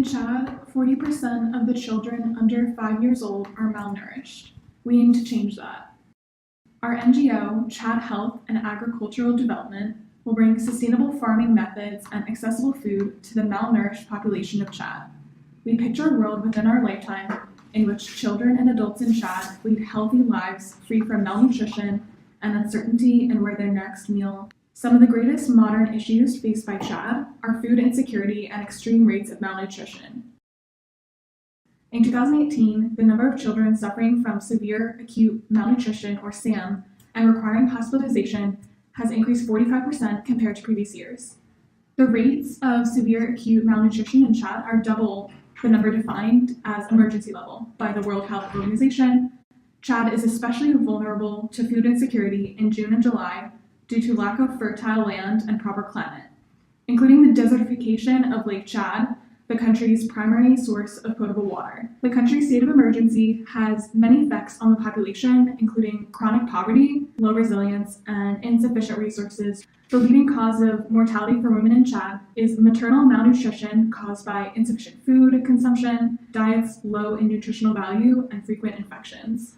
Chad, 40% of the children under 5 years old are malnourished. We aim to change that. Our NGO, Chad Health and Agricultural Development, will bring sustainable farming methods and accessible food to the malnourished population of Chad. We picture a world within our lifetime in which children and adults in Chad lead healthy lives free from malnutrition and uncertainty in where their next meal. Some of the greatest modern issues faced by Chad are food insecurity and extreme rates of malnutrition. In 2018, the number of children suffering from severe acute malnutrition, or SAM, and requiring hospitalization has increased 45% compared to previous years. The rates of severe acute malnutrition in Chad are double the number defined as emergency level by the World Health Organization. Chad is especially vulnerable to food insecurity in June and July due to lack of fertile land and proper climate, including the desertification of Lake Chad, the country's primary source of potable water. The country's state of emergency has many effects on the population, including chronic poverty, low resilience, and insufficient resources. The leading cause of mortality for women in Chad is maternal malnutrition caused by insufficient food consumption, diets low in nutritional value, and frequent infections.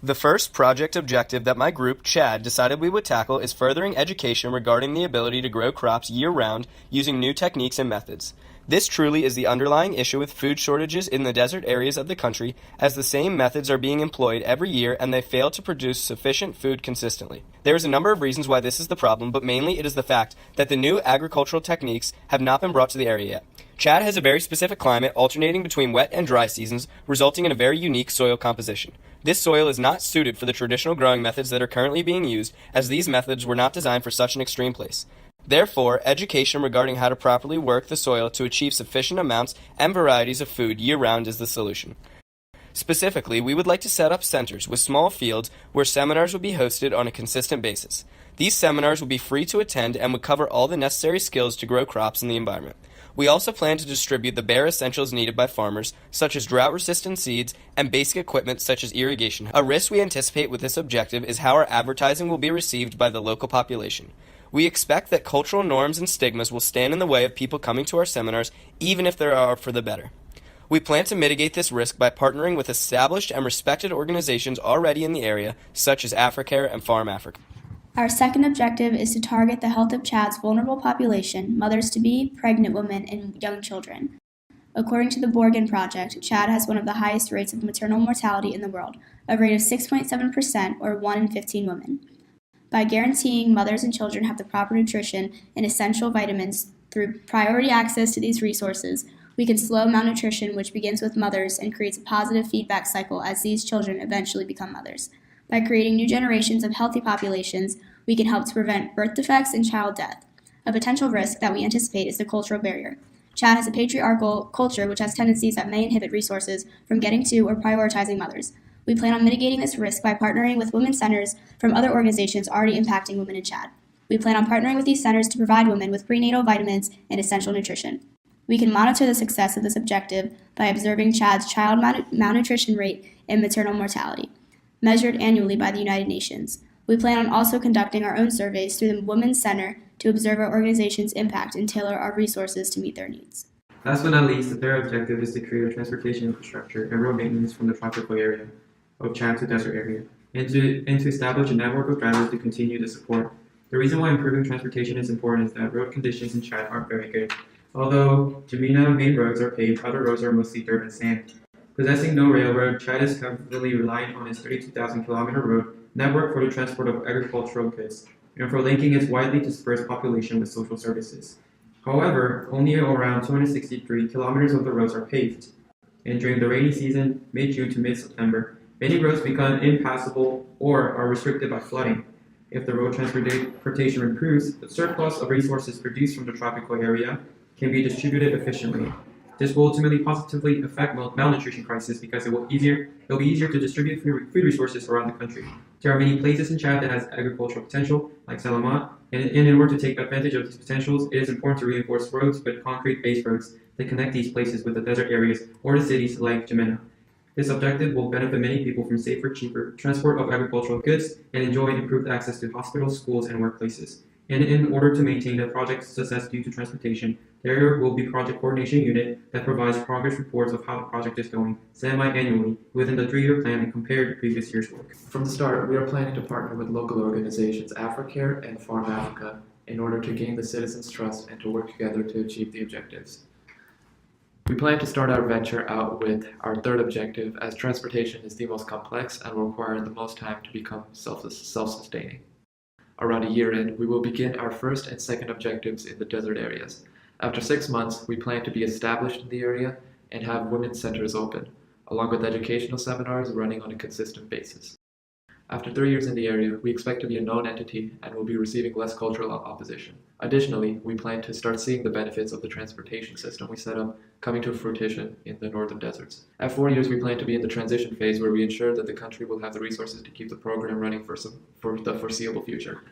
The first project objective that my group, Chad, decided we would tackle is furthering education regarding the ability to grow crops year-round using new techniques and methods. This truly is the underlying issue with food shortages in the desert areas of the country, as the same methods are being employed every year and they fail to produce sufficient food consistently. There is a number of reasons why this is the problem, but mainly it is the fact that the new agricultural techniques have not been brought to the area yet. Chad has a very specific climate alternating between wet and dry seasons, resulting in a very unique soil composition. This soil is not suited for the traditional growing methods that are currently being used, as these methods were not designed for such an extreme place. Therefore, education regarding how to properly work the soil to achieve sufficient amounts and varieties of food year-round is the solution. Specifically, we would like to set up centers with small fields where seminars would be hosted on a consistent basis. These seminars would be free to attend and would cover all the necessary skills to grow crops in the environment. We also plan to distribute the bare essentials needed by farmers, such as drought-resistant seeds and basic equipment such as irrigation. A risk we anticipate with this objective is how our advertising will be received by the local population. We expect that cultural norms and stigmas will stand in the way of people coming to our seminars, even if they are for the better. We plan to mitigate this risk by partnering with established and respected organizations already in the area, such as Africare and Farm Africa. Our second objective is to target the health of Chad's vulnerable population, mothers-to-be, pregnant women, and young children. According to the Borgen Project, Chad has one of the highest rates of maternal mortality in the world, a rate of 6.7%, or 1 in 15 women. By guaranteeing mothers and children have the proper nutrition and essential vitamins through priority access to these resources, we can slow malnutrition, which begins with mothers and creates a positive feedback cycle as these children eventually become mothers. By creating new generations of healthy populations, we can help to prevent birth defects and child death. A potential risk that we anticipate is the cultural barrier. Chad has a patriarchal culture which has tendencies that may inhibit resources from getting to or prioritizing mothers. We plan on mitigating this risk by partnering with women's centers from other organizations already impacting women in Chad. We plan on partnering with these centers to provide women with prenatal vitamins and essential nutrition. We can monitor the success of this objective by observing Chad's child malnutrition rate and maternal mortality, measured annually by the United Nations. We plan on also conducting our own surveys through the Women's Center to observe our organization's impact and tailor our resources to meet their needs. Last but not least, the third objective is to create a transportation infrastructure and road maintenance from the tropical area of Chad to desert area, and to establish a network of drivers to continue the support. The reason why improving transportation is important is that road conditions in Chad aren't very good. Although Jamina main roads are paved, other roads are mostly dirt and sand. Possessing no railroad, Chad is heavily reliant on its 32,000-kilometer road network for the transport of agricultural goods and for linking its widely dispersed population with social services. However, only around 263 kilometers of the roads are paved, and during the rainy season, mid-June to mid-September, many roads become impassable or are restricted by flooding. If the road transportation improves, the surplus of resources produced from the tropical area can be distributed efficiently. This will ultimately positively affect malnutrition crisis because it'll be easier to distribute food resources around the country. There are many places in Chad that has agricultural potential, like Salamat, and in order to take advantage of these potentials, it is important to reinforce roads with concrete-based roads that connect these places with the desert areas or the cities like Jamena. This objective will benefit many people from safer, cheaper transport of agricultural goods and enjoy improved access to hospitals, schools, and workplaces. And in order to maintain the project's success due to transportation, The area will be project coordination unit that provides progress reports of how the project is going semi-annually within the 3-year plan and compared to previous year's work. From the start, we are planning to partner with local organizations AfriCare and Farm Africa in order to gain the citizens' trust and to work together to achieve the objectives. We plan to start our venture out with our third objective, as transportation is the most complex and will require the most time to become self-sustaining. Around a year in, we will begin our first and second objectives in the desert areas. After 6 months, we plan to be established in the area and have women's centers open, along with educational seminars running on a consistent basis. After 3 years in the area, we expect to be a known entity and will be receiving less cultural opposition. Additionally, we plan to start seeing the benefits of the transportation system we set up coming to fruition in the northern deserts. At 4 years, we plan to be in the transition phase where we ensure that the country will have the resources to keep the program running for the foreseeable future.